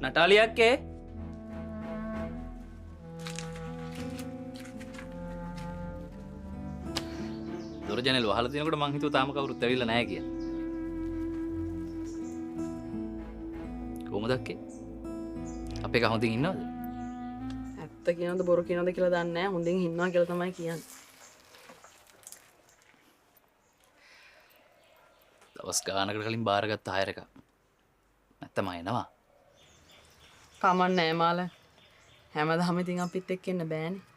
නටාලිය අක්කේ දොර ජනෙල් වහලා තියෙනකොට මං හිතුවා තාම කවුරුත් ඇවිල්ලා නැහැ කියලා. කොහමද අක්කේ? අපේ එක හොඳින් ඉන්නවද? ඇත්ත කියනවද බොරු කියනවද කියලා දන්නේ නැහැ. හොඳින් ඉන්නවා කියලා තමයි කියන්නේ. දවස් ගානකට කලින් බාරගත්ත හයර එක. නැත්තම එනවා. කමන්නේ නැහැ මාල. හැමදාම ඉතින් අපිත් එක්ක ඉන්න බෑනේ.